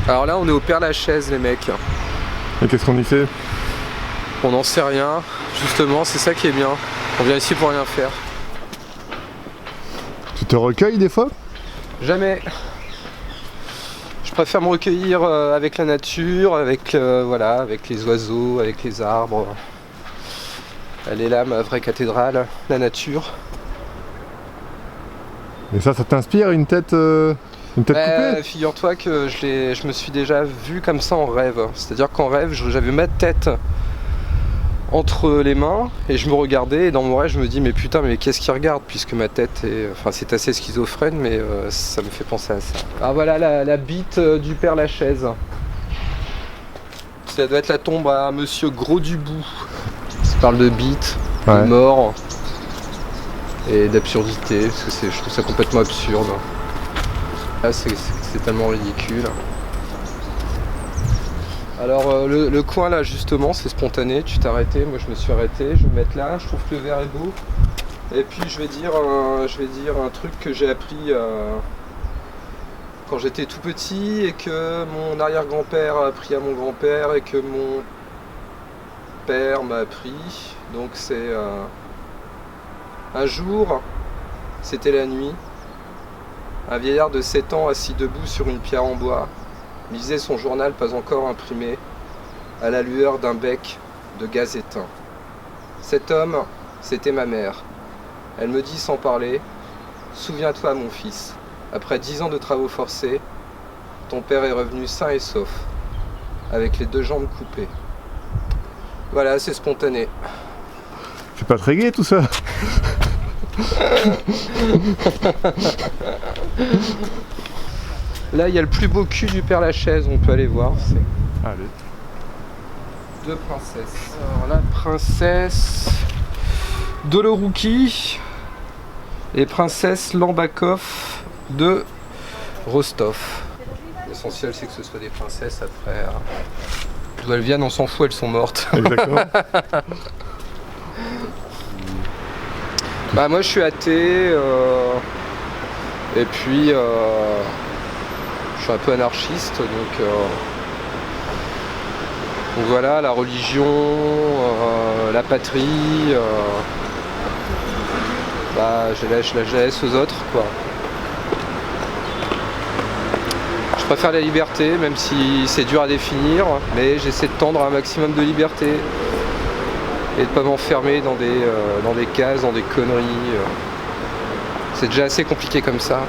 Alors là on est au Père-Lachaise les mecs. Et qu'est-ce qu'on y fait? On n'en sait rien, justement c'est ça qui est bien. On vient ici pour rien faire. Tu te recueilles des fois? Jamais. Je préfère me recueillir avec la nature, avec, voilà, avec les oiseaux, avec les arbres. Elle est là ma vraie cathédrale, la nature. Et ça t'inspire une tête coupée? Figure-toi que je me suis déjà vu comme ça en rêve. C'est-à-dire qu'en rêve, j'avais ma tête entre les mains et je me regardais et dans mon rêve je me dis mais putain mais qu'est-ce qu'il regarde, puisque ma tête est... Enfin c'est assez schizophrène mais ça me fait penser à ça. Ah voilà la bite du Père-Lachaise. Ça doit être la tombe à Monsieur Gros-Dubout. Ça parle de bite, de mort et d'absurdité, parce que je trouve ça complètement absurde. Là c'est tellement ridicule. Alors le coin là justement c'est spontané, tu t'es arrêté, moi je me suis arrêté, je vais me mettre là, je trouve que le verre est beau. Et puis je vais dire un truc que j'ai appris quand j'étais tout petit et que mon arrière-grand-père a appris à mon grand-père et que mon père m'a appris. Donc c'est un jour, c'était la nuit, un vieillard de 7 ans assis debout sur une pierre en bois lisait son journal pas encore imprimé à la lueur d'un bec de gaz éteint. Cet homme, c'était ma mère. Elle me dit sans parler, « Souviens-toi mon fils, après 10 ans de travaux forcés, ton père est revenu sain et sauf, avec les 2 jambes coupées. » Voilà, c'est spontané. C'est pas très gai tout ça. Là, il y a le plus beau cul du Père-Lachaise, on peut aller voir. Allez. 2 princesses. Alors la princesse Dolorouki et princesse Lambakov de Rostov. L'essentiel c'est que ce soit des princesses après. D'où elles viennent, on s'en fout, elles sont mortes. Exactement. Bah moi je suis athée et puis je suis un peu anarchiste donc voilà, la religion, la patrie, je la laisse aux autres quoi. Je préfère la liberté, même si c'est dur à définir, mais j'essaie de tendre à un maximum de liberté et de pas m'enfermer dans des cases, dans des conneries. C'est déjà assez compliqué comme ça.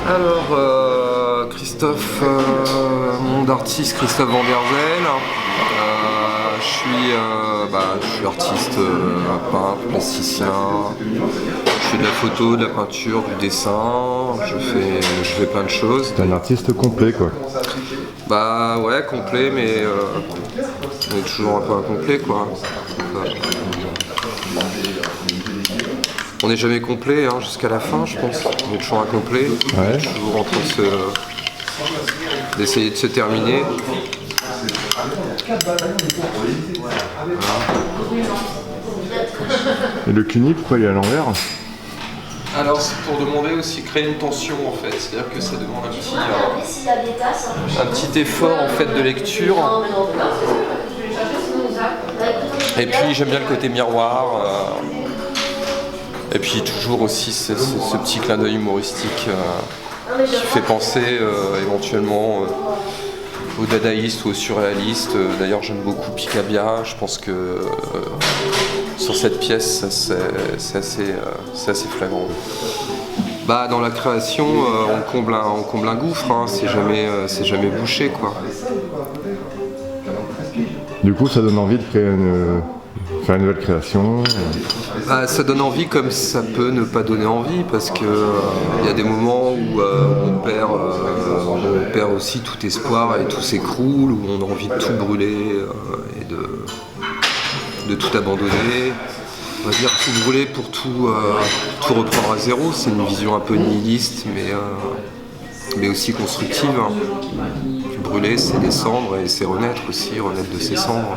Alors, Christophe, mon d'artiste Christophe Van der Zel. Je suis artiste, peintre, plasticien. Je fais de la photo, de la peinture, du dessin. Je fais plein de choses. T'es un artiste complet quoi. Bah ouais, complet, mais on est toujours un peu incomplet quoi. On n'est jamais complet jusqu'à la fin, je pense. On est toujours incomplet. Ouais. On est toujours en train d'essayer de se terminer. Voilà. Et le cuni, pourquoi il est à l'envers? Alors c'est pour demander aussi créer une tension en fait, c'est-à-dire que ça demande un petit effort en fait de lecture. Et puis j'aime bien le côté miroir. Et puis toujours aussi ce petit clin d'œil humoristique qui fait penser éventuellement aux dadaïstes ou aux surréalistes. D'ailleurs j'aime beaucoup Picabia, je pense que sur cette pièce c'est assez flagrant. Bah, dans la création on comble un gouffre, c'est jamais bouché quoi. Du coup ça donne envie de faire une nouvelle création. Bah, ça donne envie comme ça peut ne pas donner envie parce que y a des moments où on perd aussi tout espoir et tout s'écroule, où on a envie de tout brûler et de tout abandonner. On va dire tout brûler pour tout reprendre à zéro. C'est une vision un peu nihiliste mais aussi constructive. Brûler c'est descendre et c'est renaître aussi, renaître de ses cendres.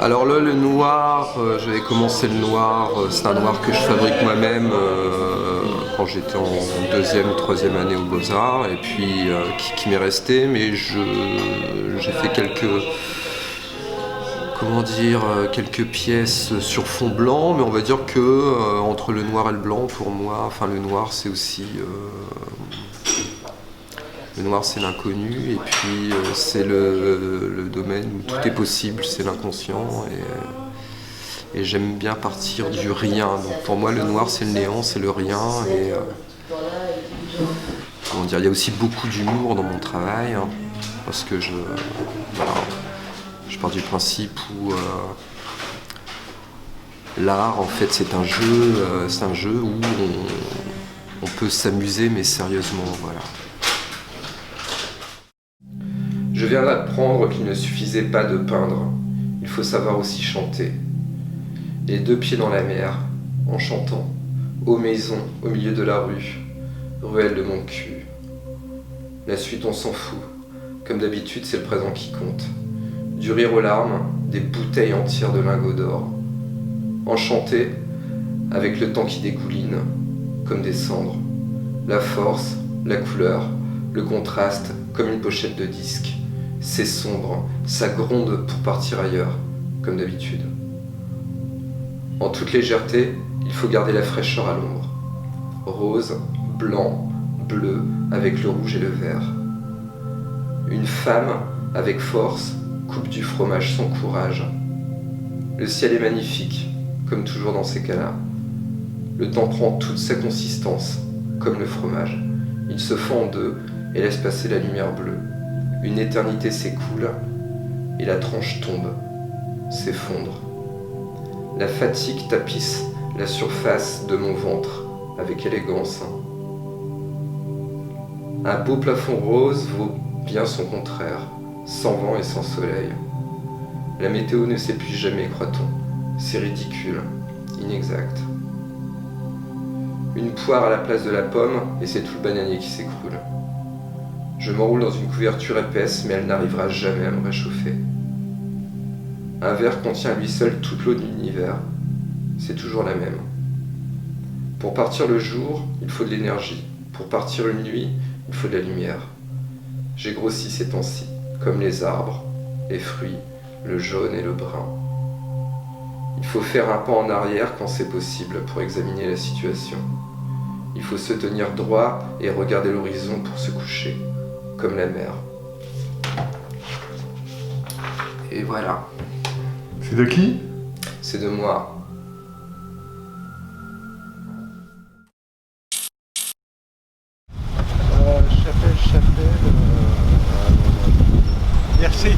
Alors là, le noir, j'avais commencé le noir, c'est un noir que je fabrique moi-même quand j'étais en deuxième ou troisième année aux Beaux-Arts, et puis qui m'est resté, mais j'ai fait quelques pièces sur fond blanc, mais on va dire que entre le noir et le blanc, pour moi, enfin le noir c'est aussi... Le noir c'est l'inconnu, et puis c'est le domaine où tout est possible, c'est l'inconscient, et j'aime bien partir du rien. Donc pour moi le noir c'est le néant, c'est le rien, et comment dire, il y a aussi beaucoup d'humour dans mon travail, hein, parce que je pars du principe où l'art en fait c'est un jeu où on peut s'amuser mais sérieusement, voilà. Je viens d'apprendre qu'il ne suffisait pas de peindre, il faut savoir aussi chanter. Les deux pieds dans la mer, en chantant, aux maisons, au milieu de la rue, ruelle de mon cul. La suite on s'en fout, comme d'habitude c'est le présent qui compte. Du rire aux larmes, des bouteilles entières de lingots d'or. Enchanté, avec le temps qui dégouline, comme des cendres. La force, la couleur, le contraste, comme une pochette de disque. C'est sombre, ça gronde pour partir ailleurs, comme d'habitude. En toute légèreté, il faut garder la fraîcheur à l'ombre. Rose, blanc, bleu, avec le rouge et le vert. Une femme, avec force, coupe du fromage sans courage. Le ciel est magnifique, comme toujours dans ces cas-là. Le temps prend toute sa consistance, comme le fromage. Il se fend en deux et laisse passer la lumière bleue. Une éternité s'écoule et la tranche tombe, s'effondre. La fatigue tapisse la surface de mon ventre avec élégance. Un beau plafond rose vaut bien son contraire, sans vent et sans soleil. La météo ne s'épuise jamais, croit-on. C'est ridicule, inexact. Une poire à la place de la pomme et c'est tout le bananier qui s'écroule. Je m'enroule dans une couverture épaisse, mais elle n'arrivera jamais à me réchauffer. Un verre contient à lui seul toute l'eau de l'univers. C'est toujours la même. Pour partir le jour, il faut de l'énergie. Pour partir une nuit, il faut de la lumière. J'ai grossi ces temps-ci, comme les arbres, les fruits, le jaune et le brun. Il faut faire un pas en arrière quand c'est possible pour examiner la situation. Il faut se tenir droit et regarder l'horizon pour se coucher, comme la mer. Et voilà. C'est de qui? C'est de moi. Chapelle. Merci.